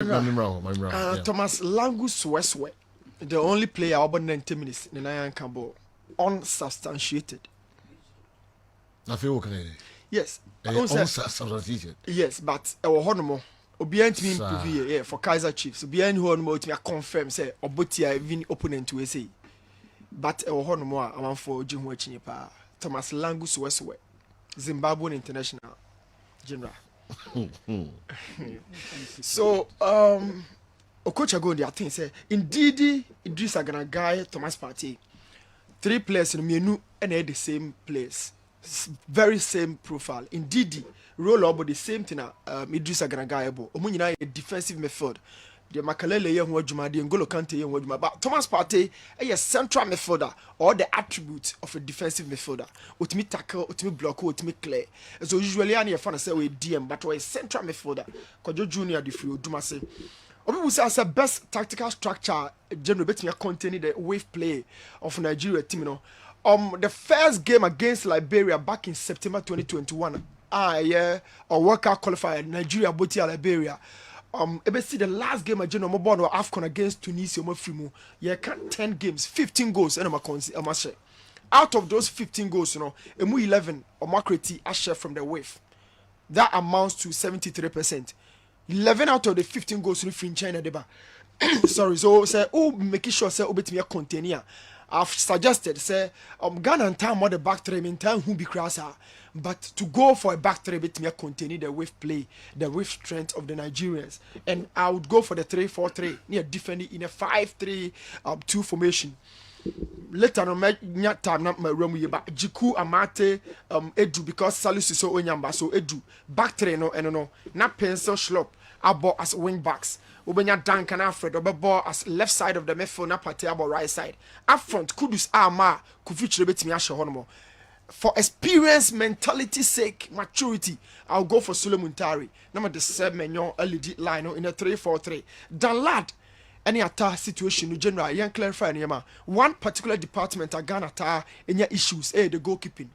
Thomas Langus Westway, the only player about 90 minutes in the Nyan Cambo, unsubstantiated. I feel okay. Yes, unsubstantiated. Yes, but our honomo. Obiant me improve yeah for Kaiser Chiefs. Obiant who on me confirm say Obotia even opponent to say. But our honomo I want for Jim Wachinipa. Thomas Langus Westway, Zimbabwean international general. So Okocha I think say indeed Idrissa Gana Guy Thomas Partey. 3 players in Mienu and the same place. Very same profile. Indeed, roll up the same thing. Idrissa Gana Guy Omunyina a defensive midfield. The Makalele ye ho adwuma, the N'Golo Kante ye ho adwuma. But Thomas Partey a central midfielder or the attribute of a defensive midfielder. Ultimate tackle, ultimate block, ultimate clear. So usually any fan say we DM, but we a central midfielder. Kojo Junior the free Oduma say. People say as a best tactical structure, generally betting containing the wave play of Nigeria team. You know, the first game against Liberia back in September 2021. A workout qualifier Nigeria Botia Liberia. See the last game of General Mobile or AFCON against Tunisia. You can 10 games, 15 goals, and I'm share. Out of those 15 goals, you know, 11 or Makreti are share from the wave. That amounts to 73%. 11 out of the 15 goals in China deba. Sorry, so say making sure say obet me a container. I've suggested say Ghana and time more the back three in time who be crasser. But to go for a back three bit me a container the wave play, the wave strength of the Nigerians. And I would go for the 3-4-3 near defending in a 5-3-2 formation. Later no me time not my room but Jiku Amate Edu because Salisu so Onyamba so Edu back three no na pencil Schlop abo as wing backs Obenya Duncan Alfred Obebo as left side of the midfield na Partey abo right side up front Kudus Ama Kufichi betimi ahye hono for experience mentality sake maturity I'll go for Solomon Tari number the 7 LED line in a 3-4-3 Dan Lad any attack situation in general, young clarify one particular department at Ghana tar any issues, the goalkeeping.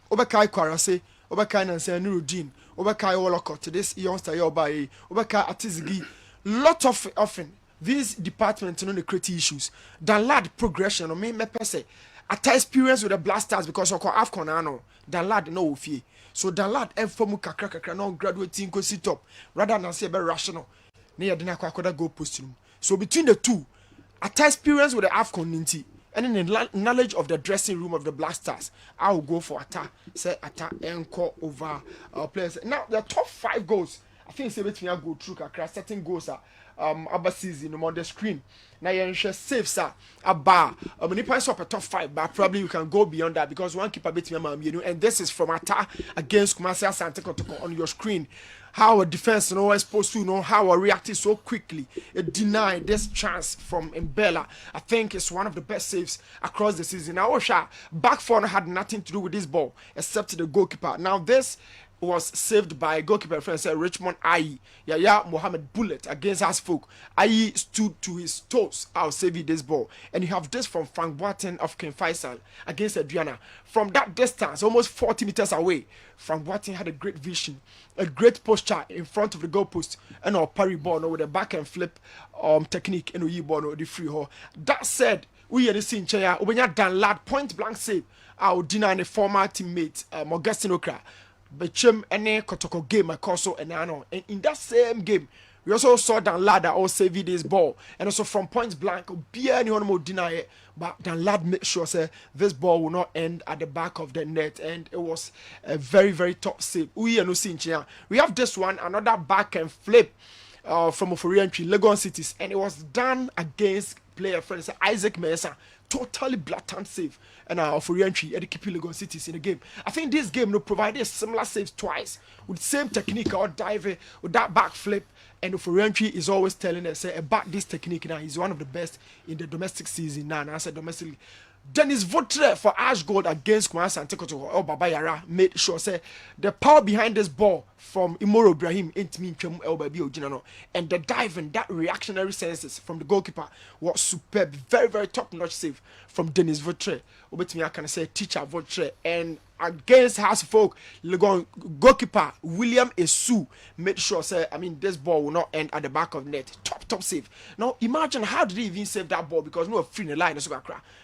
Obakai Kwarase, Obakai Nancy Nuruddin, Obakai Wolocott, this youngster Yobai, Obakai Atizigi. Lot of often these departments know the create issues. Dan lad progression or me say attack experience with the blasters because of AFCON ano. Dan lad no fee. So Dan lad informu kakra no graduating go sit up rather than say be rational. Near dinner kwakoda go post. So between the two, at experience with the AFCON Ninti and in the knowledge of the dressing room of the Black Stars, I will go for attack, say attack encore over our players. Now the top 5 goals, I think it's between go through certain goals are overseas on the screen. Now you're safe sir a bar. Many points up a top 5, but probably you can go beyond that because one keeper beat me, and this is from attack against Kumasi Asante on your screen. How a defense is supposed to know how reacted so quickly. It denied this chance from Mbella. I think it's one of the best saves across the season. Now, Osha, back four had nothing to do with this ball except the goalkeeper. Now, this was saved by goalkeeper friend said Richmond Ayi. Yaya Mohammed Bullet against Asfolk. Ayi stood to his toes. I'll save you this ball. And you have this from Frank Boateng of Ken Faisal against Adriana. From that distance, almost 40 meters away, Frank Boateng had a great vision, a great posture in front of the goalpost, and a parry ball with a back and flip technique and a ball the free hole. That said, we are the scene chair. When you're done, lad point blank save. I'll deny the former teammate Augustine Okra. Bechem any Kotoko game also and in that same game we also saw Dan Lad that also saved this ball and also from point blank be anyone more deny it but Dan Lad made sure say this ball will not end at the back of the net and it was a very very top save. We have this one another back and flip from Oforiantry Legon Cities and it was done against player friend Isaac Mensah. Totally blatant save and for re-entry at the keeping Legon Cities in the game. I think this game provided similar saves twice with the same technique or dive with that back flip. And for re-entry is always telling us about this technique now. He's one of the best in the domestic season now. And I said domestically, Dennis Votre for Ash Gold against Kwanza and Tekoto or Baba Yara made sure say the power behind this ball from Imoro Ibrahim ain't mean El Baby Ojinano, and the dive and that reactionary senses from the goalkeeper was superb, very very top notch save from Dennis Votre. Obetimi I can say teacher Votre, and against House Folk Legon goalkeeper William Esu made sure say this ball will not end at the back of net. Top save. Now imagine how did he even save that ball, because no free in the line so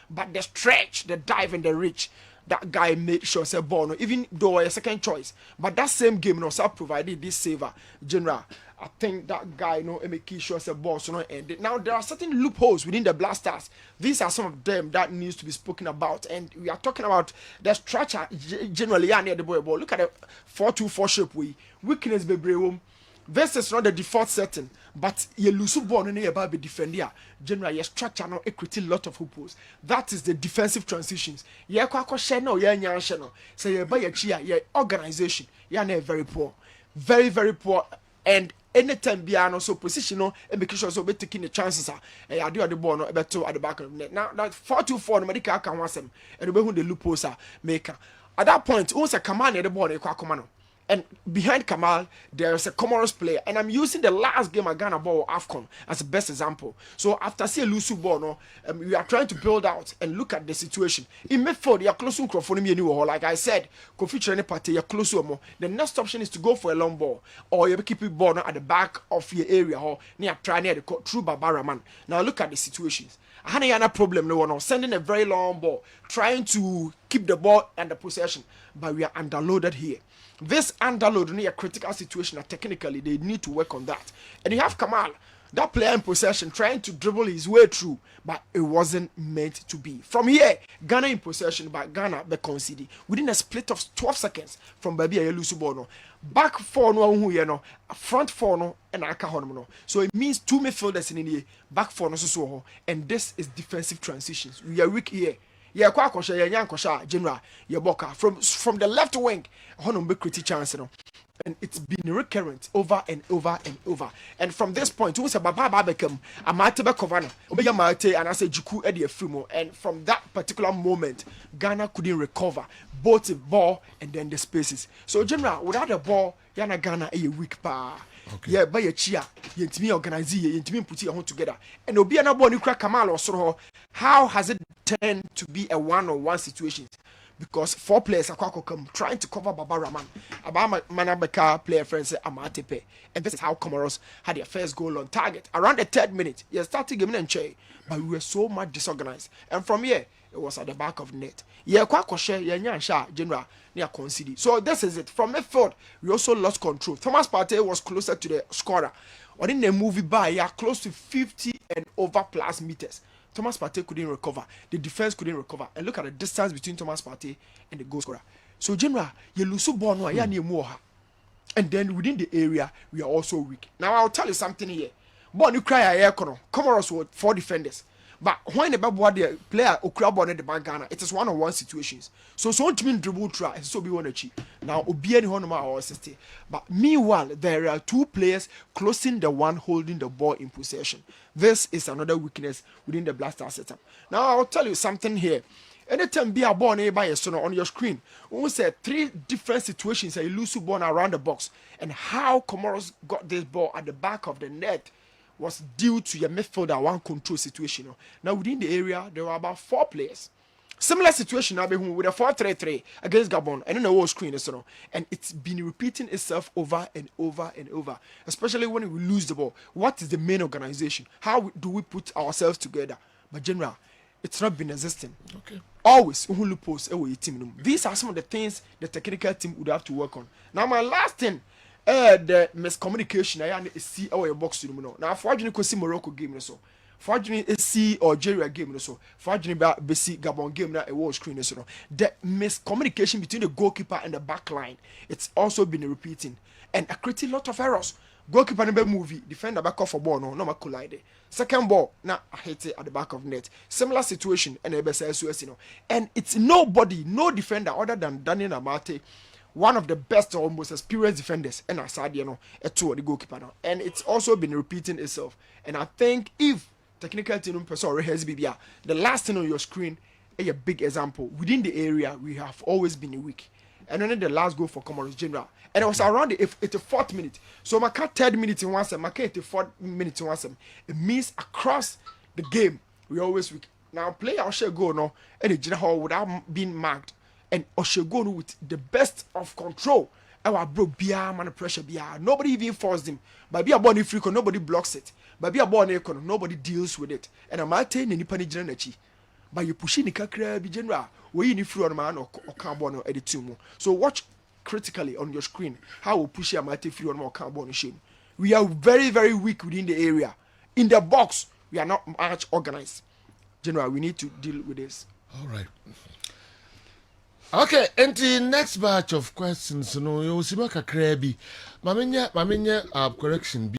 but the stretch, the dive and the reach, that guy made sure say ball no, even though a second choice, but that same game no sir provided this saver general. I think that guy make sure say ball so not ended. Now there are certain loopholes within the Blasters. These are some of them that needs to be spoken about, and we are talking about the structure generally near the ball. Look at the 4-2-4 shape we weakness be. This is not the default setting, but you lose ball and you be defender. Generally, your structure now equity lot of hoopos. That is the defensive transitions. Yeah, kwako sheno, yeah, nya sheno. So you buy your chia, your organization, you're very poor, very very poor, and anytime beyond also positional and making sure so be taking the chances are I do at the ball no better at the back of the net. Now that 4-2-4 no medical can want them and we who the loopholes are maker. At that point, once a command the ball no. And behind Kamal, there's a Comoros player. And I'm using the last game I Ghana ball AFCON as the best example. So after seeing Lusu ball, we are trying to build out and look at the situation. In midfield, you're close to Microphone. Like I said, feature any party, you're close to more. The next option is to go for a long ball. Or you keep it ball at the back of your area or near try near the true Barbara. Now look at the situations. I had a problem no one sending a very long ball, trying to keep the ball under possession, but we are underloaded here. This underload near a critical situation, technically they need to work on that. And you have Kamal, that player in possession, trying to dribble his way through, but it wasn't meant to be. From here, Ghana in possession, but Ghana be conceded within a split of 12 seconds from Baby Ayelusubono. Back four no, front four no, and no. So it means two midfielders in the back four no so, and this is defensive transitions. We are weak here. Yeah, general, from the left wing, be critic chance, and it's been recurrent over and over and over. And from this point, once a Baba become a Mateba Kovana, Obeya Mate, and I say Juku Eddie Frimo, and from that particular moment, Ghana couldn't recover both the ball and then the spaces. So, general, without the ball, Yana Ghana a weak pa. Okay. Yeah, by a chia, you to me organize you to me put your home together. And Obi and Abon crack Kamal or so. How has it tend to be a one-on-one situation? Because four players are come trying to cover Baba Raman. Abama Manabeka player friends say Amatepe. And this is how Comoros had their first goal on target. Around the 3rd minute, you started giving and che, but we were so much disorganized. And from here, it was at the back of the net. Yeah, Kwakoshe, yeah, Sha, General, near conceded. So this is it. From midfield, we also lost control. Thomas Partey was closer to the scorer. Or in the movie by, yeah, close to 50 and over plus meters. Thomas Partey couldn't recover. The defense couldn't recover. And look at the distance between Thomas Partey and the goal scorer. So, General, you lose ball no, yeah, near more. And then within the area, we are also weak. Now, I'll tell you something here. But you cry a Comoros were 4 defenders. But when the the player Okrabo in the Bangana, it is one-on-one situations. So don't mean dribble try, so be one achieve. Now Obiani Honoma or assist. But meanwhile, there are 2 players closing the one holding the ball in possession. This is another weakness within the Blaster setup. Now I'll tell you something here. Anytime be a ball by a son on your screen, we say 3 different situations a loose ball around the box, and how Comoros got this ball at the back of the net was due to your midfielder one control situation. Now within the area, there were about 4 players. Similar situation now with a 4-3-3 against Gabon and in the whole screen, and it's been repeating itself over and over and over. Especially when we lose the ball. What is the main organization? How do we put ourselves together? But general, it's not been existing. Okay. Always team. These are some of the things the technical team would have to work on. Now my last thing. The miscommunication I see our box to now for you see Morocco game so for you see Algeria game so for you see Gabon game na a wall screen so the miscommunication between the goalkeeper and the back line, it's also been repeating and a creating lot of errors. Goalkeeper number movie defender back off for ball no collide. Second ball now I hit it at the back of net. Similar situation and and it's nobody, no defender other than Daniel Amate, one of the best or most experienced defenders, and Asadia a 2 the goalkeeper now. And it's also been repeating itself. And I think if technical team person or has BBR, the last thing on your screen a big example. Within the area, we have always been weak. And then the last goal for Comoros General. And it was around the 84th minute. So my cat 3rd minute in one sem, my cat 84th minute in one sem. It means across the game, we always weak. Now play our share go no, and the general without being marked. And Oshigo with the best of control. Our bro Bia man pressure Bia. Nobody even forced him. But be a born free, nobody blocks it. But be a born econo, nobody deals with it. And I'm not telling any panic general. But you pushing the kakra be general. We in free on man or carbon or edit two. So watch critically on your screen how we push a mighty free on more carbon shame. We are very, very weak within the area. In the box, we are not much organized. General, we need to deal with this. All right. Okay, and the next batch of questions, you see, Maminya, correction.